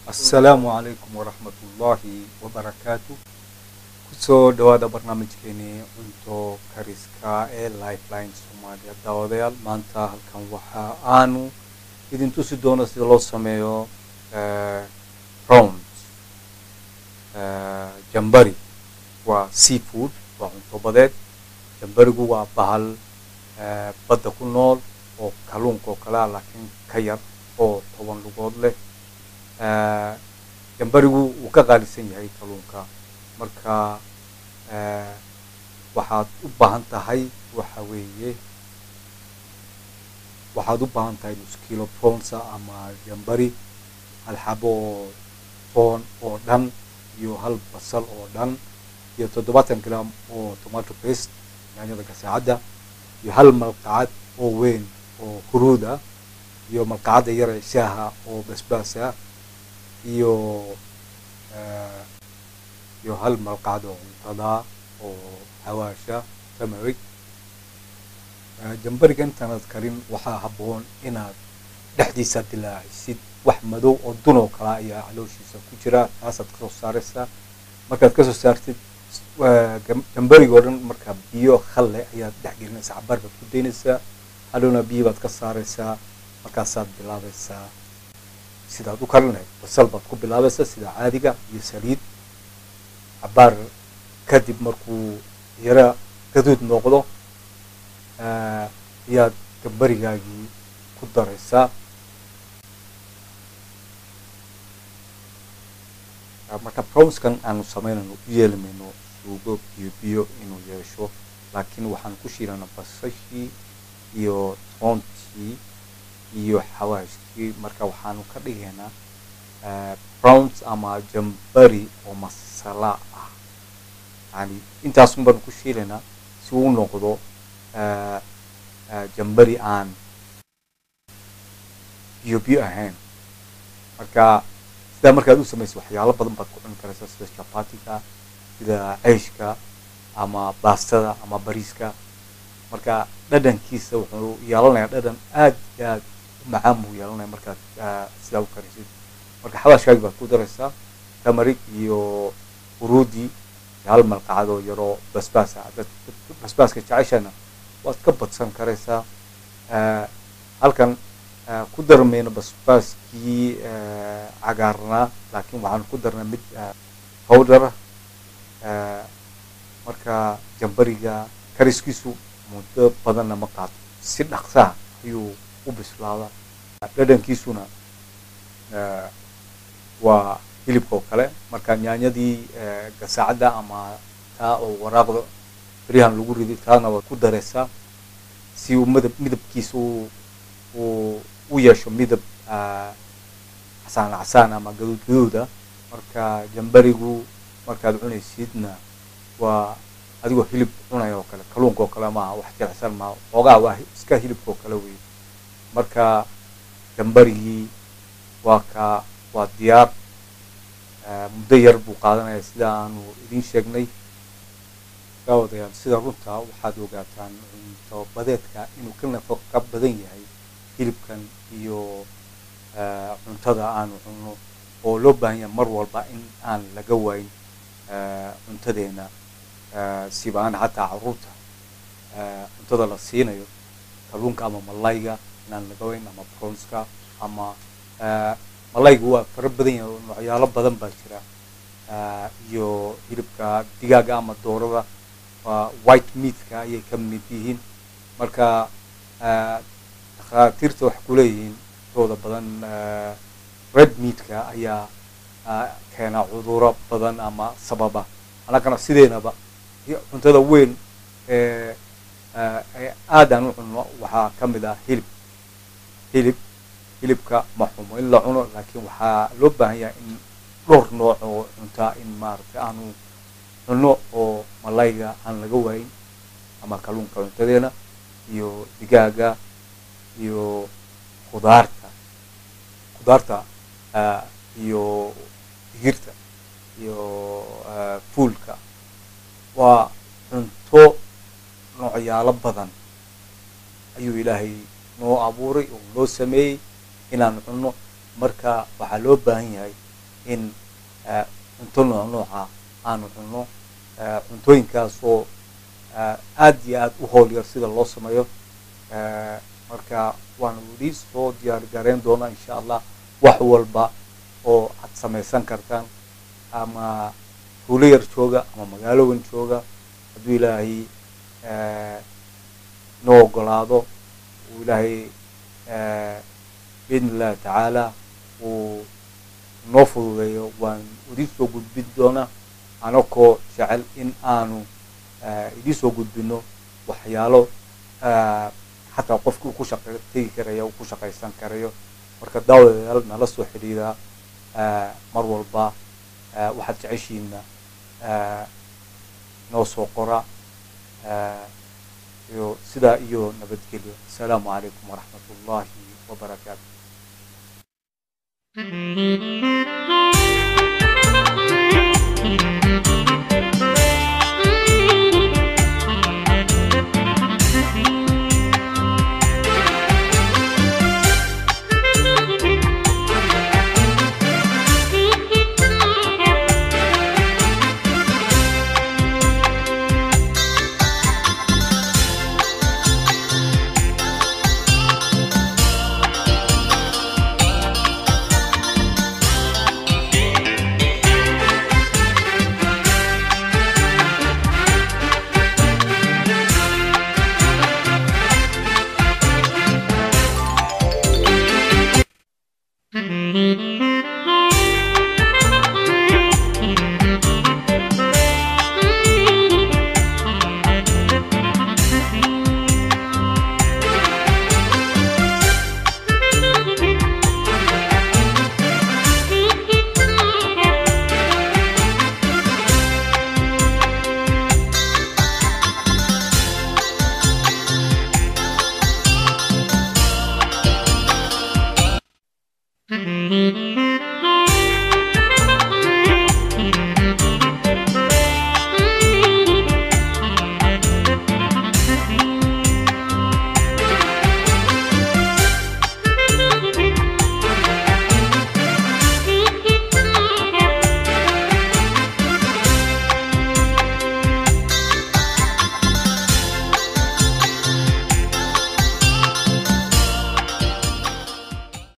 السلام عليكم ورحمة الله وبركاته. كسو دواد برنامج كيني انتو كاريسكا لايفلاين سوماليا داوديال مانتا هالكان وحا آنو إذن توسي دونا سيلو سميو prawns جمبري وسي فود وانتو بدد جمبريغو وبهال بدا كنول او كالون كو كلا لكن كير او طوان لغود له جمبريغو وكا غاليسن yahay kalluunka marka waxaad u baahan tahay waxa weeye waxaad u baahan tahay nus kilo prawns ama jambari hal xabo toon oo dhan iyo hal basal oo dhan iyo 70 gram oo tomato paste yaanyada gasaacada iyo hal malqacad oo weyn oo huruuda iyo malqacad yar ee shaaha oo basbaas iyo hal malqacad oo cuntada oo xawaasha tamaric jambariga intaanad karin waxaa habboon inaad dhexdiisa dilaacisid wax madow oo dun oo kala ayaa calooshiisa ku jira taasaad kasoo saaraysaa markaad kasoo saartid jambariga oo dhan markaa biyo khalle ayaad dhexgelinaysaa cabaar baad ku daynaysaa hadhowna biyo baad ka saaraysaa markaasaad bilaabaysaa sidaad u karinay basal baad ku bilaabaysaa sida caadiga iyo saliid cabaar kadib markuu yara gaduud noqdo ayaad jambarigaagii ku daraysaa marka prawnskan aanu samaynayno u yeelimayno suugo biyo inuu yeesho laakiin waxaan ku shiilanaa basashii iyo toontii iyo xawaashkii marka waxaanu ka dhigaynaa prawns ama jambari oo masala ah yani intaas baan ku shiilaynaa si uu noqdo jambari aan biyo ahayn marka sida markaad u samayso waxyaalo badan baad ku cuni karaysaa sida chapatiga sida ceeshka ama baastada ama bariiska marka dhadhankiisa wuxuu yeelanayaa dhadhan aad iyo aad macaan buu yeelanaya markaad sidaa u karisid marka xawaashkaagi baad ku daraysaa tamaric iyo huruudi iyo hal malqacad oo yaroo basbaasa basbaaska jeceshana waad ka badsan karaysaa halkan ku darmayno basbaaskii cagaarnaa laakiin waxaan ku darnaa mid powder marka jambariga kariskiisu muddo badanna ma qaato si dhaqsaa ayuu u bislaada dhadhankiisuna waa hilibka oo kale marka yaanyadii gasaacada ama taa oo waraaqda bariyahan lagu riday taana waad ku daraysaa si uu midabkiisu u yeesho midab casaan ama gaduuda marka jambarigu markaad cunaysidna waa adigoo hilib cunaya oo kale kalluunka oo kale maaha wax jilicsan maaha xoogaa waa iska hilibka oo kale weeye marka jambarigii waa diyaar muddo yar buu qaadanaya sida aanu idin sheegnay daawadayaal sida runta waxaad ogaataan cunto badeedka inuu ka nafaqo badan yahay hilibkan iyo cuntada aanu cunno oo loo baahan yahay mar walba in aan laga waayin cuntadeena sibaan xataa caruurta cuntada la siinayo kalluunka ama malayga inaan laga waayin ama prawnska ama malaygu waa fara badan yahay noocyaalo badan baa jira iyo hilibka digaaga ama doorada waa white meatka ayay ka mid yihiin marka dhakhaatiirta waxay ku leeyihiin intooda badan red meatka ayaa keena cudurro badan ama sababa annagana sideenaba cuntada weyn aadaan u cunno waxaa ka mid ah hilibka ma xumo in la cuno laakiin waxaa loo baahan yahay in dhowr nooc oo cuntaa in maaragtay aanu cunno oo malayga aan laga waayin ama kalluunka cuntadeena iyo digaaga iyo khudaarta iyo digirta iyo fuulka waa cunto noocyaalo badan ayuu ilaahay noo abuuray oo noo sameeyey inaan cunno marka waxaa loo baahan yahay in cunto nooca aanu cunno cuntooyinkaasoo aad iyo aad u howl yar sida loo sameeyo marka waanu weli soo diyaar gareyn doonaa insha allah wax walba oo aad samaysan kartaan ama tuulo yar jooga ama magaalo weyn jooga hadduu ilaahay noo ogolaado uu ilaahay biidni illahi tacaala uu noo fududeeyo waan idin soo gudbin doonaa anakoo jecel in aanu idin soo gudbino waxyaalo xataa qofka uu ku tegi karayo uu ku shaqaysan karayo marka daawadayaal nala soo xidhiidha mar walba waxaad jeceshiina noo soo qora iyo sidaa iyo nabadgelyo assalaamu calaykum waraxmat ullaahi wabarakaatu